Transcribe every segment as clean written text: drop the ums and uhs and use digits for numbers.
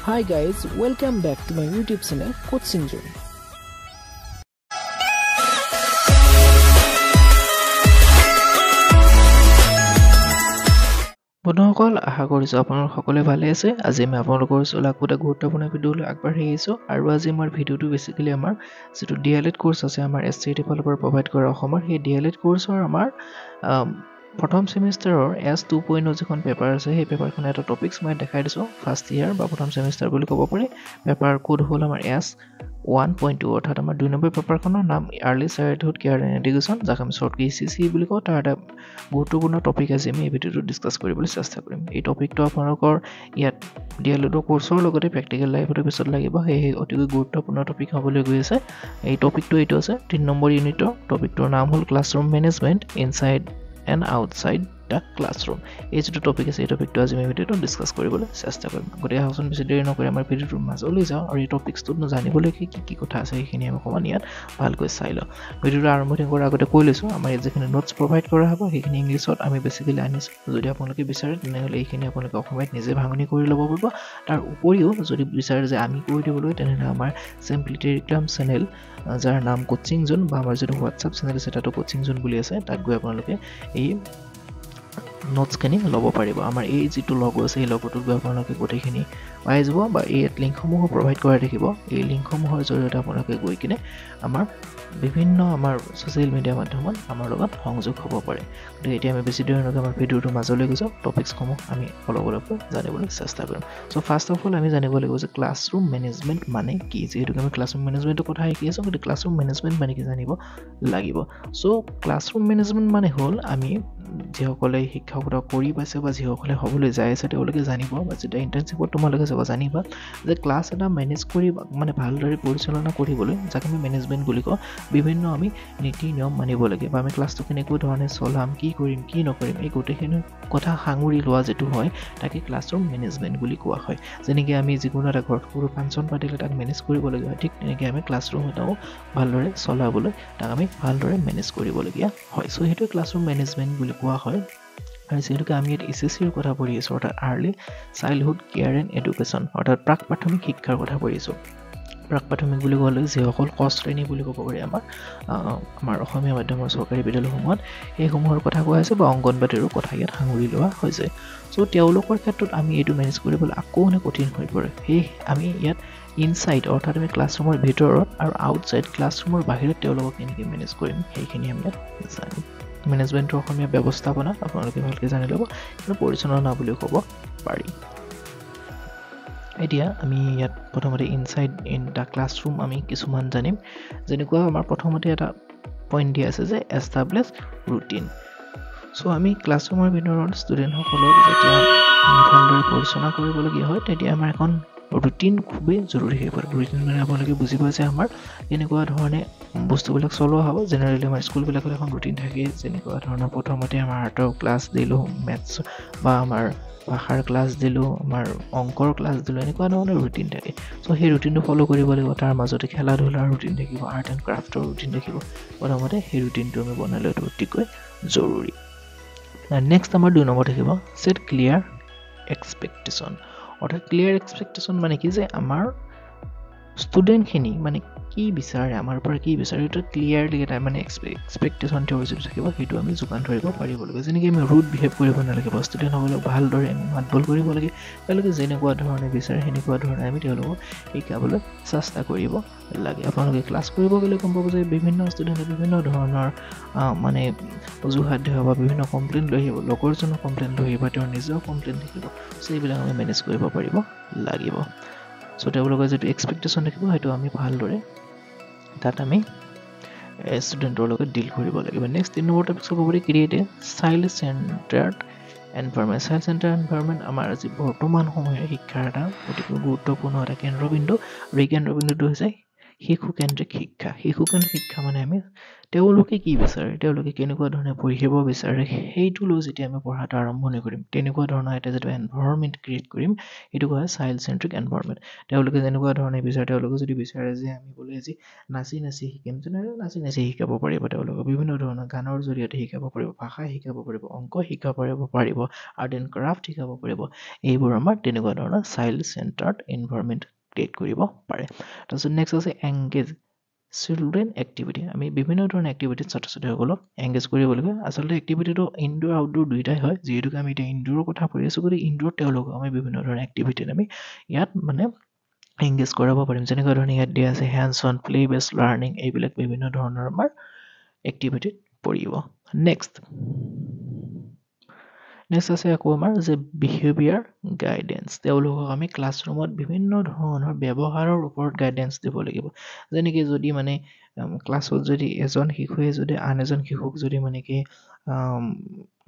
Hi guys, welcome back to my YouTube channel Coaching Zone. বন্ধুসকল আশা কৰিছো আপোনালোক সকলোৱে ভালে আছে। আজি আমি আপোনালোকৰ ওচৰলৈ এটা গুৰুত্বপূৰ্ণ ভিডিঅ লৈ আগবাঢ়ি আহিছো আৰু আজি আমাৰ ভিডিঅটো বেসিক্যালি আমাৰ যেটো DLED কোৰ্স আছে আমাৰ SCET ফালৰ পৰা প্ৰভাইড কৰা অসমৰ সেই DLED কোৰ্সৰ আমাৰ প্ৰথম সেমিষ্টাৰৰ S2.0 যিখন পেপাৰ আছে সেই পেপাৰখন এটা টপিকস মই দেখাই দিছো ফাৰ্স্ট ইয়াৰ বা প্ৰথম সেমিষ্টাৰ বুলি ক'ব পাৰি। পেপাৰ কোড হ'ল আমাৰ S1.2 অৰ্থাৎ আমাৰ 2 নম্বৰ পেপাৰখনৰ নাম early childhood care and education যাক আমি শৰ্ট ECC বুলি কওঁ। তাৰ এটা গুৰুত্বপূৰ্ণ টপিক আজি আমি এই ভিডিঅ'টো ডিসকাস কৰিবলৈ চেষ্টা কৰিম। এই টপিকটো আপোনালোকৰ ইয়াত DLED কোৰ্সৰ লগতে প্ৰেক্টিকেল লাইফৰ পিছত লাগিব, সেই অতিকৈ গুৰুত্বপূৰ্ণ টপিক হ'বলৈ গৈ আছে। এই টপিকটো এইটো আছে 3 নম্বৰ ইউনিটৰ টপিকটোৰ নাম হ'ল classroom management inside and outside the classroom. এই যেটো টপিক আছে এই টপিকটো আজি আমি ভিডিঅ'টো ডিসকাস কৰিবলৈ চেষ্টা কৰিম। গতিকে হাউসন বেছি দেৰি নকৰি আমাৰ ভিডিঅ'টোৰ মাজলৈ যাওঁ আৰু এই টপিকটো জানিবলৈ কি কথা আছে সেইখিনি আমি অকমান ইয়াত ভালকৈ চাই লওঁ। ভিডিঅ'টো আৰম্ভ কৰাৰ আগতে কৈ লৈছো আমাৰ ইয়াত যিখিনি নোটছ প্ৰভাইড কৰা হ'ব সেইখিনি ইংলিছত আমি বেসিক্যালি আনিছো। যদি আপোনালোকে বিচাৰে তেনেহ'লে এইখিনি আপোনালোকে অসমীয়াত নিজে ভাঙনি কৰি ল'ব পাৰিব। তাৰ উপৰিও যদি বিচাৰে যে আমি কৰি দিবলৈ তেনেহ'লে আমাৰ সিম্পলি টেলিগ্ৰাম চেনেল যাৰ নাম কোচিং জোন বা আমাৰ যেটো হোৱাটসএপ চেনেল আছে তাতো কোচিং জোন বুলি আছে, তাত গৈ আপোনালোকে এই নোটস খিনি ল'ব পাৰিব। আমাৰ এই যেটো লগো আছে এই লগটোত গৈ আপোনালোকে গোটেইখিনি পাই যাব বা এই লিংকসমূহ প্ৰভাইড কৰা দেখিব। এই লিংকসমূহৰ জৰিয়তে আপোনালোকে গৈ কিনে আমাৰ বিভিন্ন আমাৰ সোশ্যাল মিডিয়া মাধ্যমত আমাৰ লগত সংযোগ হ'ব পাৰে। গতিকে এতিয়া আমি বেছি দেৰি নকৰি আমাৰ ভিডিঅ'টোৰ মাজলৈ গৈছো, টপিকসমূহ আমি অলপ জানিবলৈ চেষ্টা কৰিম। সো ফাৰ্স্ট অফ অল আমি জানিব লাগিব যে ক্লাছৰুম মেনেজমেন্ট মানে কি। যেহেতু আমি ক্লাছৰুম মেনেজমেন্টৰ কথা শিকি আছো, গতিকে ক্লাছৰুম মেনেজমেন্ট মানে কি জানিব লাগিব। সো ক্লাছৰুম মেনেজমেন্ট মানে হ'ল আমি যিসকলে শিক্ষকতা কৰি পাইছে বা যিসকলে হ'বলৈ যায় আছে তেওঁলোকে জানিব বা যেতিয়া ইন্টাৰ্নশিপত তোমালোকে যাব জানিবা যে ক্লাছ এটা মেনেজ কৰি মানে ভালদৰে পৰিচালনা কৰিবলৈ যাক আমি মেনেজমেন্ট বুলি কওঁ বিভিন্ন আমি নীতি নিয়ম মানিব লাগে বা আমি ক্লাছটো কেনেকৈ ধৰণে চলাম, কি কৰিম কি নকৰিম এই গোটেইখিনি কথা সাঙুৰি লোৱা যেটো হয় তাকে ক্লাছৰুম মেনেজমেন্ট বুলি কোৱা হয়। যেনেকৈ আমি যিকোনো এটা ঘৰত সৰু ফাংচন পাতিলে তাক মেনেজ কৰিব লাগে ঠিক তেনেকৈ আমি ক্লাছৰুম এটাও ভালদৰে চলাবলৈ তাক আমি ভালদৰে মেনেজ কৰিবলগীয়া হয়। সো হেতু ক্লাছৰুম মেনেজমেন্ট বুলি কোৱা হয়। আৰু যেহেতুকে আমি ইয়াত ECCৰ কথা পঢ়ি আছো অৰ্থাৎ early childhood care and education অৰ্থাৎ প্ৰাক প্ৰাথমিক শিক্ষাৰ কথা পঢ়ি আছো। প্ৰাক প্ৰাথমিক বুলি ক'লে যিসকল ক শ্ৰেণী বুলি ক'ব পাৰি আমাৰ অসমীয়া মাধ্যমৰ চৰকাৰী বিদ্যালয়সমূহত এইসমূহৰ কথা কোৱা হৈছে বা অংগনবাড়ীৰো কথা ইয়াত সাঙুৰি লোৱা হৈছে। সো তেওঁলোকৰ ক্ষেত্ৰত আমি এইটো মেনেজ কৰিবলৈ আকৌ কঠিন হৈ পৰে। সেই আমি ইয়াত ইনসাইড অৰ্থাৎ আমি ক্লাছৰুমৰ ভিতৰত আৰু আউটসাইড ক্লাছৰুমৰ বাহিৰত তেওঁলোকক কেনেকৈ মেনেজ কৰিম সেইখিনি আমি ইয়াত জানিম। মেনেজমেন্টৰ অসমীয়া ব্যৱস্থাপনা আপোনালোকে ভালকৈ জানি ল'ব, কিন্তু পৰিচালনা বুলিও ক'ব পাৰি। এতিয়া আমি ইয়াত প্ৰথমতে ইনসাইড ইন দা ক্লাছৰুম আমি কিছুমান জানিম। যেনেকুৱা আমাৰ প্ৰথমতে এটা পইণ্ট দিয়া আছে যে এষ্টাব্লিছ ৰুটিন। সো আমি ক্লাছৰুমৰ ভিতৰত ষ্টুডেণ্টসকলক যেতিয়া ভালদৰে পৰিচালনা কৰিবলগীয়া হয় তেতিয়া আমাৰ এখন ৰুটিন খুবেই জৰুৰী হৈ পৰে। ৰুটিন মানে আপোনালোকে বুজি পাইছে আমাৰ এনেকুৱা ধৰণে বস্তুবিলাক চলোৱা হ'ব। জেনেৰেলি আমাৰ স্কুলবিলাকত এখন ৰুটিন থাকে, যেনেকুৱা ধৰণৰ প্ৰথমতে আমাৰ আৰ্টৰ ক্লাছ দিলোঁ, মেথছ বা আমাৰ ভাষাৰ ক্লাছ দিলোঁ, আমাৰ অংকৰ ক্লাছ দিলোঁ, এনেকুৱা ধৰণৰ ৰুটিন থাকে। সো সেই ৰুটিনটো ফ'ল' কৰিব লাগিব। তাৰ মাজতে খেলা ধূলাৰ ৰুটিন থাকিব, আৰ্ট এণ্ড ক্ৰাফ্টৰ ৰুটিন থাকিব। প্ৰথমতে সেই ৰুটিনটো আমি বনাই লোৱাটো অতিকৈ জৰুৰী। নেক্সট আমাৰ 2 নম্বৰ থাকিব ছেট ক্লিয়াৰ এক্সপেক্টেশ্যন। অৰ্থাৎ ক্লিয়াৰ এক্সপেক্টেশ্যন মানে কি যে আমাৰ ষ্টুডেণ্টখিনি মানে কি বিচাৰে, আমাৰ পৰা কি বিচাৰে সেইটো ক্লিয়াৰলি এটা মানে এক্সপেক্টেশ্যন তেওঁৰ যিটো থাকিব সেইটো আমি যোগান ধৰিব পাৰিব লাগিব। যেনেকৈ আমি ৰুড বিহেভ কৰিব নালাগিব, ষ্টুডেণ্টসকলক ভালদৰে আমি মাতবোল কৰিব লাগে। তেওঁলোকে যেনেকুৱা ধৰণে বিচাৰে সেনেকুৱা ধৰণে আমি তেওঁলোকক শিকাবলৈ চেষ্টা কৰিব লাগে। আপোনালোকে ক্লাছ কৰিব গ'লে গম পাব যে বিভিন্ন ষ্টুডেণ্টে বিভিন্ন ধৰণৰ মানে অজুহাত দেখাব বা বিভিন্ন কমপ্লেইন লৈ আহিব, লগৰজনৰ কমপ্লেইন লৈ আহিব বা তেওঁৰ নিজেও কমপ্লেইন থাকিব। সো এইবিলাক আমি মেনেজ কৰিব পাৰিব লাগিব। সো তেওঁলোকৰ যিটো এক্সপেক্টেশ্যন থাকিব সেইটো আমি ভালদৰে তাত আমি ষ্টুডেণ্টৰ লগত ডিল কৰিব লাগিব। নেক্সট 3 নম্বৰ টপিক হ'ব পাৰি create a child centred environment. Child centred environment আমাৰ আজি বৰ্তমান সময়ৰ শিক্ষাৰ এটা অতিকৈ গুৰুত্বপূৰ্ণ এটা কেন্দ্ৰবিন্দু। আৰু এই কেন্দ্ৰবিন্দুটো হৈছে শিশুকেন্দ্ৰিক শিক্ষা মানে আমি তেওঁলোকে কি বিচাৰে, তেওঁলোকে কেনেকুৱা ধৰণে পঢ়িব বিচাৰে, সেইটো লৈ যেতিয়া আমি পঢ়াটো আৰম্ভণি কৰিম, তেনেকুৱা ধৰণৰ এটা যিটো এনভাইৰনমেণ্ট ক্ৰিয়েট কৰিম, সেইটো হয় চাইল্ড চেন্ট্ৰিক এনভাইৰনমেণ্ট। তেওঁলোকে যেনেকুৱা ধৰণে বিচাৰে, তেওঁলোকে যদি বিচাৰে যে আমি বোলে আজি নাচি নাচি শিকিম, তেনেহ'লে নাচি নাচি শিকাব পাৰিব। তেওঁলোকক বিভিন্ন ধৰণৰ গানৰ জৰিয়তে শিকাব পাৰিব, ভাষা শিকাব পাৰিব, অংক শিকাব পাৰিব, আৰ্ট এণ্ড ক্ৰাফ্ট শিকাব পাৰিব। এইবোৰ আমাৰ তেনেকুৱা ধৰণৰ চাইল্ড চেণ্টাৰ্ড এনভাইৰনমেণ্ট ক্ৰিয়েট কৰিব পাৰে। তাৰপিছত নেক্সট আছে এংগেজ চিলড্ৰেন এক্টিভিটি। আমি বিভিন্ন ধৰণৰ এক্টিভিটিত ছাত্ৰ ছাত্ৰীসকলক এংগেজ কৰিব লাগে। আচলতে এক্টিভিটিটো ইনডোৰ আউটডোৰ দুয়োটাই হয়, যিহেতুকে আমি এতিয়া ইনডোৰৰ কথা কৈ আছোঁ, গতিকে ইনডোৰত তেওঁলোকক আমি বিভিন্ন ধৰণৰ এক্টিভিটিত আমি ইয়াত মানে এংগেজ কৰাব পাৰিম। যেনেকুৱা ধৰণে ইয়াত দিয়া আছে hands on play based learning, এইবিলাক বিভিন্ন ধৰণৰ আমাৰ এক্টিভিটিত পৰিব। নেক্সট আছে আকৌ আমাৰ যে বিহেভিয়াৰ গাইডেন্স। তেওঁলোকক আমি ক্লাছৰুমত বিভিন্ন ধৰণৰ ব্যৱহাৰৰ ওপৰত গাইডেন্স দিব লাগিব। যেনেকৈ যদি মানে ক্লাছত যদি এজন শিশুৱে যদি আন এজন শিশুক যদি মানে কি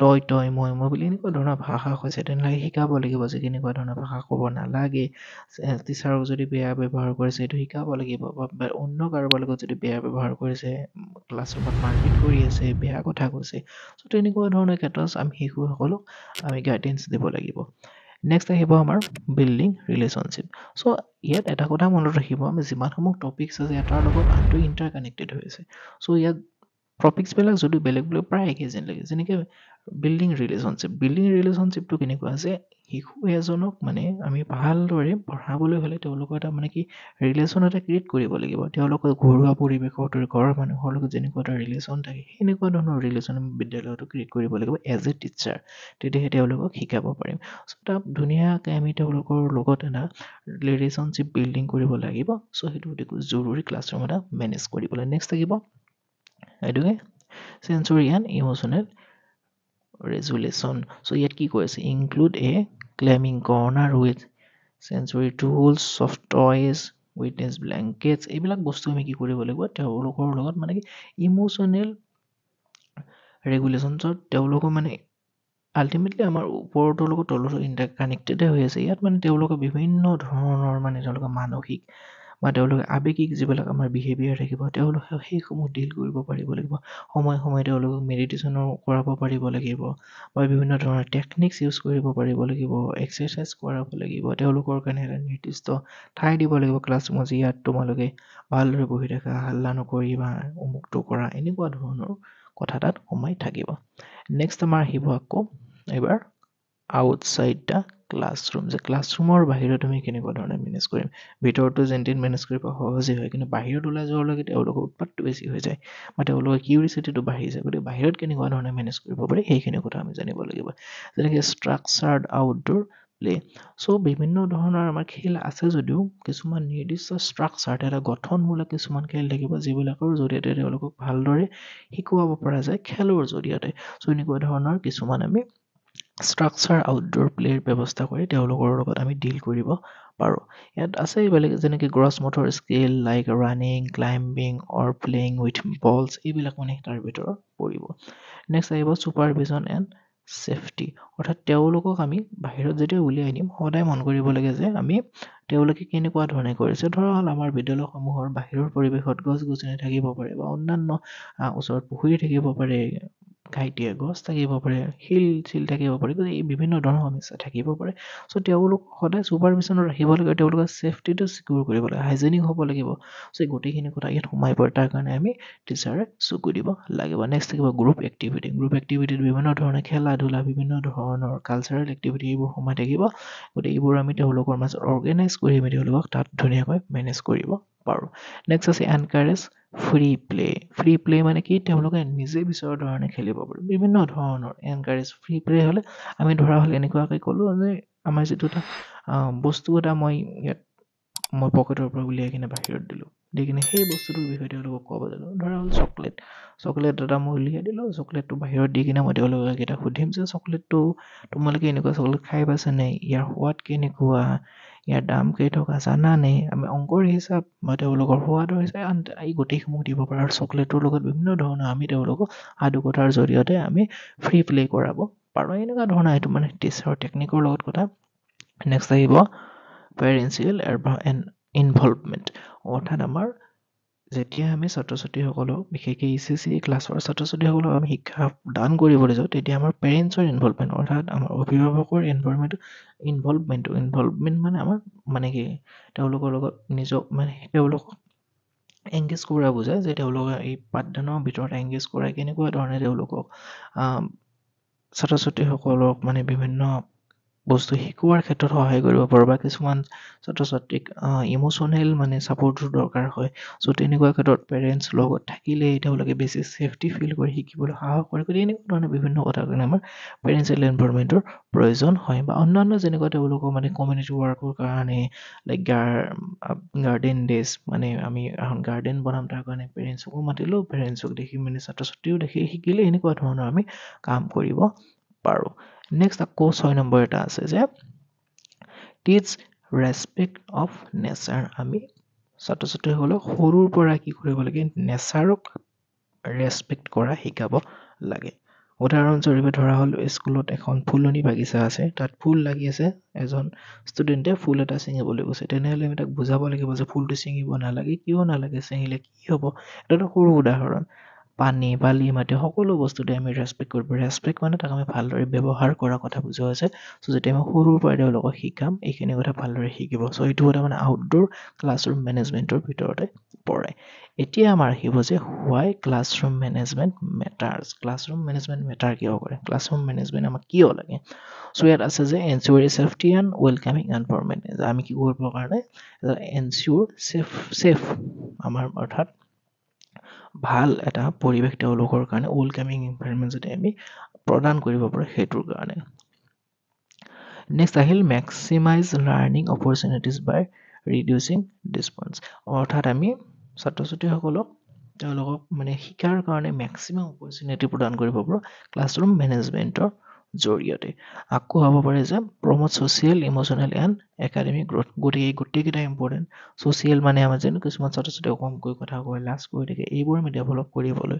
তই তই মই বুলি এনেকুৱা ধৰণৰ ভাষা কৈছে, তেনেহ'লে শিকাব লাগিব যে কেনেকুৱা ধৰণৰ ভাষা ক'ব নালাগে। টিচাৰক যদি বেয়া ব্যৱহাৰ কৰিছে, সেইটো শিকাব লাগিব। বা অন্য কাৰোবাৰ লগত যদি বেয়া ব্যৱহাৰ কৰিছে, ক্লাছৰুমত মাৰপিট কৰি আছে, বেয়া কথা কৈছে, চ' তেনেকুৱা ধৰণৰ ক্ষেত্ৰত আমি শিশুসকলক আমি গাইডেন্স দিব লাগিব। নেক্সট আহিব আমাৰ বিল্ডিং ৰিলেশ্যনশ্বিপ। চ' ইয়াত এটা কথা মনত ৰাখিব, আমি যিমানসমূহ টপিকছ আছে এটাৰ লগত আনটো ইণ্টাৰকানেক্টেড হৈ আছে। চ' ইয়াত টপিকছবিলাক যদি বেলেগ বেলেগ প্ৰায় একে যেন লাগে। যেনেকৈ বিল্ডিং ৰিলেশ্যনশ্বিপটো কেনেকুৱা আছে, শিশু এজনক মানে আমি ভালদৰে পঢ়াবলৈ হ'লে তেওঁলোকৰ এটা মানে কি ৰিলেশ্যন এটা ক্ৰিয়েট কৰিব লাগিব। তেওঁলোকৰ ঘৰুৱা পৰিৱেশৰ ঘৰৰ মানুহৰ লগত যেনেকুৱা এটা ৰিলেশ্যন থাকে, সেনেকুৱা ধৰণৰ ৰিলেশ্যন আমি বিদ্যালয়তো ক্ৰিয়েট কৰিব লাগিব এজ এ টিচাৰ। তেতিয়াহে তেওঁলোকক শিকাব পাৰিম। চ' তাত ধুনীয়াকৈ আমি তেওঁলোকৰ লগত এটা ৰিলেশ্যনশ্বিপ বিল্ডিং কৰিব লাগিব। চ' সেইটো অতিকৈ জৰুৰী ক্লাছৰুম এটা মেনেজ কৰিবলৈ। নেক্সট থাকিব এইটোকে চেঞ্চৰি এণ্ড ইম'চনেল ৰেজুলেশ্যন। চ' ইয়াত কি কৈ আছে, include a calming corner with sensory tools, soft toys, witness blankets, এইবিলাক বস্তু আমি কি কৰিব লাগিব, তেওঁলোকৰ লগত মানে কি ইম'চনেল ৰেগুলেশ্যনছত তেওঁলোকৰ মানে আল্টিমেটলি আমাৰ ওপৰটোৰ লগত তলতো ইণ্টাৰকানেক্টেডে হৈ আছে। ইয়াত মানে তেওঁলোকে বিভিন্ন ধৰণৰ মানে তেওঁলোকৰ মানসিক বা তেওঁলোকে আৱেগিক যিবিলাক আমাৰ বিহেভিয়াৰ থাকিব, তেওঁলোকে সেইসমূহ ডিল কৰিব পাৰিব লাগিব। সময়ে সময়ে তেওঁলোকক মেডিটেশ্যনো কৰাব পাৰিব লাগিব, বা বিভিন্ন ধৰণৰ টেকনিক্স ইউজ কৰিব পাৰিব লাগিব, এক্সাৰচাইজ কৰাব লাগিব। তেওঁলোকৰ কাৰণে এটা নিৰ্দিষ্ট ঠাই দিব লাগিব ক্লাছৰুমত, যে ইয়াত তোমালোকে ভালদৰে বহি থাকা, হাল্লা নকৰিবা, অমুকটো কৰা, এনেকুৱা ধৰণৰ কথা তাত সোমাই থাকিব। নেক্সট আমাৰ আহিব আকৌ এইবাৰ আউটছাইড দ্য ক্লাছৰুম, যে ক্লাছৰুমৰ বাহিৰত আমি কেনেকুৱা ধৰণে মেনেজ কৰিম। ভিতৰতো যেন মেনেজ কৰিব সহজেই হয়, কিন্তু বাহিৰত ওলাই যোৱাৰ লগে তেওঁলোকৰ উৎপাতটো বেছি হৈ যায় বা তেওঁলোকৰ কিউৰিচিটিটো বাঢ়ি যায়। গতিকে বাহিৰত কেনেকুৱা ধৰণে মেনেজ কৰিব পাৰি, সেইখিনি কথা আমি জানিব লাগিব। যেনেকৈ ষ্ট্ৰাকচাৰ্ড আউটডোৰ প্লে। চ' বিভিন্ন ধৰণৰ আমাৰ খেল আছে যদিও কিছুমান নিৰ্দিষ্ট ষ্ট্ৰাকচাৰ্ড এটা গঠনমূলক কিছুমান খেল থাকিব, যিবিলাকৰ জৰিয়তে তেওঁলোকক ভালদৰে শিকোৱাব পৰা যায় খেলৰ জৰিয়তে। চ' এনেকুৱা ধৰণৰ কিছুমান আমি ষ্ট্ৰাকচাৰ আউটডোৰ প্লেৰ ব্যৱস্থা কৰি তেওঁলোকৰ লগত আমি ডিল কৰিব পাৰোঁ। ইয়াত আছে বেলেগ যেনেকৈ gross motor skill like running, climbing or playing with balls, এইবিলাক মানে তাৰ ভিতৰত পৰিব। নেক্সট আহিব ছুপাৰভিজন এণ্ড ছেফটি। অৰ্থাৎ তেওঁলোকক আমি বাহিৰত যেতিয়া উলিয়াই দিম, সদায় মন কৰিব লাগে যে আমি তেওঁলোকে কেনেকুৱা ধৰণে কৰিছে। ধৰা হ'ল আমাৰ বিদ্যালয়সমূহৰ বাহিৰৰ পৰিৱেশত গছ গছনি থাকিব পাৰে, বা অন্যান্য ওচৰত পুখুৰী থাকিব পাৰে, ঘাইটিয়া গছ থাকিব পাৰে, শিল চিল থাকিব পাৰে, গতিকে এই বিভিন্ন ধৰণৰ সমস্যা থাকিব পাৰে। চ' তেওঁলোক সদায় ছুপাৰভিজনত ৰাখিব লাগে, তেওঁলোকৰ ছেফটিটো চিকিউৰ কৰিব লাগে, হাইজেনিক হ'ব লাগিব। চ' গোটেইখিনি কথা ইয়াত সোমাই পৰে, তাৰ কাৰণে আমি টিচাৰে চকু দিব লাগিব। নেক্সট থাকিব গ্ৰুপ এক্টিভিটি। গ্ৰুপ এক্টিভিটিত বিভিন্ন ধৰণৰ খেলা ধূলা, বিভিন্ন ধৰণৰ কালচাৰেল এক্টিভিটি এইবোৰ সোমাই থাকিব। গতিকে এইবোৰ আমি তেওঁলোকৰ মাজত অৰ্গেনাইজ কৰি আমি তেওঁলোকক তাত ধুনীয়াকৈ মেনেজ কৰিব পাৰোঁ। নেক্সট আছে encourage free play. Free play মানে কি, তেওঁলোকে নিজে বিচৰা ধৰণে খেলিব পাৰি, বিভিন্ন ধৰণৰ এনকাৰেজ ফ্ৰী প্লে হ'লে আমি ধৰা হ'ল এনেকুৱাকৈ ক'লোঁ যে আমাৰ যিটো এটা বস্তু এটা মই পকেটৰ পৰা উলিয়াই কিনে বাহিৰত দিলোঁ, দি কিনে সেই বস্তুটোৰ বিষয়ে তেওঁলোকক ক'ব জানো। ধৰা হ'ল চকলেট এটা মই উলিয়াই দিলোঁ, চকলেটটো বাহিৰত দি কিনে মই তেওঁলোকক এটা সুধিম যে চকলেটটো তোমালোকে এনেকুৱা চকলেট খাই পাইছানে, ইয়াৰ সোৱাদ কেনেকুৱা, ইয়াৰ দাম কেইটকা জানানে। আমি অংকৰ হিচাপ বা তেওঁলোকৰ সোৱাদৰ হিচাপ এই গোটেইসমূহ দিব পাৰোঁ। আৰু চকলেটৰ লগত বিভিন্ন ধৰণৰ আমি তেওঁলোকক সাধুকথাৰ জৰিয়তে আমি ফ্ৰী প্লে কৰাব পাৰোঁ। এনেকুৱা ধৰণৰ এইটো মানে টিচাৰৰ টেকনিকৰ লগত কথা। নেক্সট আহিব পেৰেঞ্চিয়েল ইনভলভমেণ্ট। অৰ্থাৎ আমাৰ যেতিয়া আমি ছাত্ৰ-ছাত্ৰীসকলক বিশেষকৈ ECC ক্লাছৰ ছাত্ৰ-ছাত্ৰীসকলক আমি শিক্ষা দান কৰিবলৈ যাওঁ তেতিয়া আমাৰ পেৰেণ্টছৰ ইনভলভমেণ্ট অৰ্থাৎ আমাৰ অভিভাৱকৰ ইনভলভমেণ্ট মানে আমাৰ মানে কি তেওঁলোকৰ লগত নিজক মানে তেওঁলোকক এংগেজ কৰা বুজায় যে তেওঁলোকে এই পাঠদানৰ ভিতৰত এংগেজ কৰাই কেনেকুৱা ধৰণে তেওঁলোকক ছাত্ৰ-ছাত্ৰীসকলক মানে বিভিন্ন বস্তু শিকোৱাৰ ক্ষেত্ৰত সহায় কৰিব পাৰোঁ বা কিছুমান ছাত্ৰ-ছাত্ৰীক ইম'চনেল মানে ছাপৰ্টৰ দৰকাৰ হয় চ' তেনেকুৱা ক্ষেত্ৰত পেৰেণ্টছ লগত থাকিলে তেওঁলোকে বেছি ছেফটি ফিল কৰি শিকিবলৈ সাহস কৰে গতিকে এনেকুৱা ধৰণৰ বিভিন্ন কথাৰ কাৰণে আমাৰ পেৰেণ্টছৰ ইনভলভমেণ্টৰ প্ৰয়োজন হয় বা অন্যান্য যেনেকুৱা তেওঁলোকৰ মানে কমিউনিটি ৱৰ্কৰ কাৰণে লাইক গাৰ্ডেন ডেজ মানে আমি এখন গাৰ্ডেন বনাম তাৰ কাৰণে পেৰেণ্টছকো মাতিলোঁ পেৰেণ্টছক দেখি মানে ছাত্ৰ-ছাত্ৰীও দেখি শিকিলে এনেকুৱা ধৰণৰ আমি কাম কৰিব পাৰোঁ নেক্সট আকৌ 6 নম্বৰ এটা আছে যে টিচ ৰেচপেক্ট অফ নেচাৰ আমি ছাত্ৰ-ছাত্ৰীসকলক সৰুৰ পৰা কি কৰিব লাগে নেচাৰক ৰেচপেক্ট কৰা শিকাব লাগে উদাহৰণস্বৰূপে ধৰা হ'ল স্কুলত এখন ফুলনি বাগিচা আছে তাত ফুল লাগি আছে এজন ষ্টুডেণ্টে ফুল এটা ছিঙিবলৈ গৈছে তেনেহ'লে আমি তাক বুজাব লাগিব যে ফুলটো ছিঙিব নালাগে কিয় নালাগে ছিঙিলে কি হ'ব এটা সৰু উদাহৰণ পানী বালি মাটি সকলো বস্তুতে আমি ৰেচপেক্ট কৰিব ৰেচপেক্ট মানে তাক আমি ভালদৰে ব্যৱহাৰ কৰাৰ কথা বুজোৱা হৈছে চ' যেতিয়া আমি সৰুৰ পৰা তেওঁলোকক শিকাম এইখিনি কথা ভালদৰে শিকিব চ' এইটো এটা মানে আউটডোৰ ক্লাছৰুম মেনেজমেণ্টৰ ভিতৰতে পৰে এতিয়া আমাৰ আহিব যে why classroom management matters classroom management matter কিয় কৰে ক্লাছৰুম মেনেজমেণ্ট আমাক কিয় লাগে চ' ইয়াত আছে যে এনচিয়ৰ ছেফটি এণ্ড ৱেলকামিং এনভাইৰনমেণ্ট আমি কি কৰিবৰ কাৰণে এনচিয়ৰ ছেফ আমাৰ অৰ্থাৎ ভাল এটা পৰিৱেশ তেওঁলোকৰ কাৰণে ৱেলকামিং এনভাইৰনমেণ্ট যদি আমি প্ৰদান কৰিব পাৰোঁ সেইটোৰ কাৰণে নেক্সট আহিল মেক্সিমাইজ লাৰ্ণিং অপৰচুনিটিজ বাই ৰিডিউচিং ডিছপেন্স অৰ্থাৎ আমি ছাত্ৰ-ছাত্ৰীসকলক তেওঁলোকক মানে শিকাৰ কাৰণে মেক্সিমাম অপৰচুনিটি প্ৰদান কৰিব পাৰোঁ ক্লাছৰুম মেনেজমেণ্টৰ জৰিয়তে আকৌ হ'ব পাৰে যে promote social emotional and academic growth গতিকে এই গোটেইকেইটা ইম্পৰ্টেণ্ট ছ'চিয়েল মানে আমাৰ যেন কিছুমান ছাত্ৰ-ছাত্ৰীয়ে কমকৈ কথা কয় লাজ কৰি থাকে এইবোৰ আমি ডেভেলপ কৰিবলৈ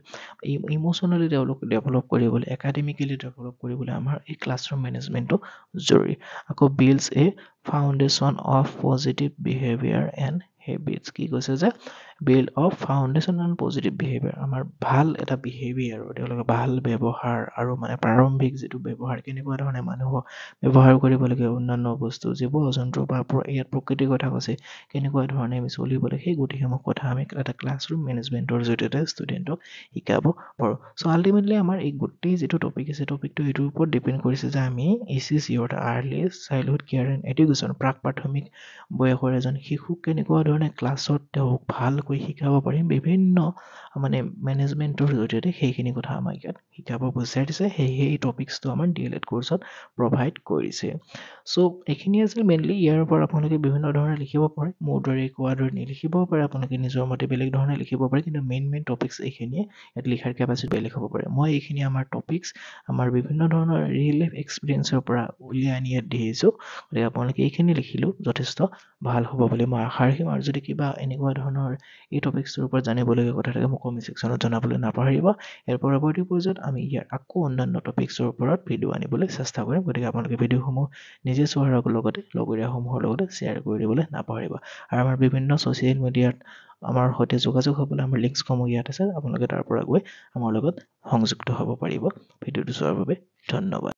ইম'চনেলি তেওঁলোক ডেভেলপ কৰিবলৈ একাডেমিকেলি ডেভেলপ কৰিবলৈ আমাৰ এই ক্লাছৰুম মেনেজমেণ্টটো জৰুৰী আকৌ builds a foundation of positive behaviour and habits কি কৈছে যে build of foundation and positive behaviour আমাৰ ভাল এটা বিহেভিয়াৰ তেওঁলোকে ভাল ব্যৱহাৰ আৰু মানে প্ৰাৰম্ভিক যিটো ব্যৱহাৰ কেনেকুৱা ধৰণে মানুহক ব্যৱহাৰ কৰিব লাগে অন্যান্য বস্তু জীৱ জন্তু বা ইয়াত প্ৰকৃতিৰ কথা কৈছে কেনেকুৱা ধৰণে আমি চলিব লাগে সেই গোটেইসমূহ কথা আমি এটা ক্লাছৰুম মেনেজমেণ্টৰ জৰিয়তে ষ্টুডেণ্টক শিকাব পাৰোঁ চ' আল্টিমেটলি আমাৰ এই গোটেই যিটো টপিক আছে টপিকটো এইটোৰ ওপৰত ডিপেণ্ড কৰিছে যে আমি ECC অৰ্থাৎ early childhood care and education প্ৰাক প্ৰাথমিক বয়সৰ এজন শিশুক কেনেকুৱা ধৰণে ক্লাছত তেওঁক ভালকৈ শিকাব পাৰিম বিভিন্ন মানে মেনেজমেণ্টৰ জৰিয়তে সেইখিনি কথা আমাক ইয়াত শিকাব বিচাৰিছে সেয়েহে এই টপিক্সটো আমাৰ DLED কোৰ্চত প্ৰভাইড কৰিছে চ' এইখিনি আছিল মেইনলি ইয়াৰ ওপৰত আপোনালোকে বিভিন্ন ধৰণে লিখিব পাৰে মোৰ দৰে কোৱাৰ দৰে নিলিখিবও পাৰে আপোনালোকে নিজৰ মতে বেলেগ ধৰণে লিখিব পাৰে কিন্তু মেইন টপিক্স এইখিনিয়ে ইয়াত লিখাৰ কেপাচিটি বেলেগ হ'ব পাৰে মই এইখিনি আমাৰ টপিক্স আমাৰ বিভিন্ন ধৰণৰ ৰিয়েল লাইফ এক্সপিৰিয়েঞ্চৰ পৰা উলিয়াই আনি ইয়াত দিছোঁ গতিকে আপোনালোকে এইখিনি লিখিলেও যথেষ্ট ভাল হ'ব বুলি মই আশা ৰাখিম আৰু যদি কিবা এনেকুৱা ধৰণৰ এই টপিক্সটোৰ ওপৰত জানিবলগীয়া কথা থাকে মোক কমেণ্ট ছেকশ্যনত জনাবলৈ নাপাহৰিব ইয়াৰ পৰৱৰ্তী পৰ্যায়ত আমি ইয়াৰ আকৌ অন্যান্য টপিক্সৰ ওপৰত ভিডিঅ' আনিবলৈ চেষ্টা কৰিম গতিকে আপোনালোকে ভিডিঅ'সমূহ নিজে চোৱাৰ লগতে লগৰীয়াসমূহৰ লগতে শ্বেয়াৰ কৰি দিবলৈ নাপাহৰিব আৰু আমাৰ বিভিন্ন ছ'চিয়েল মিডিয়াত আমাৰ সৈতে যোগাযোগ হ'বলৈ আমাৰ লিংকছসমূহ ইয়াত আছে আপোনালোকে তাৰ পৰা গৈ আমাৰ লগত সংযুক্ত হ'ব পাৰিব ভিডিঅ'টো চোৱাৰ বাবে ধন্যবাদ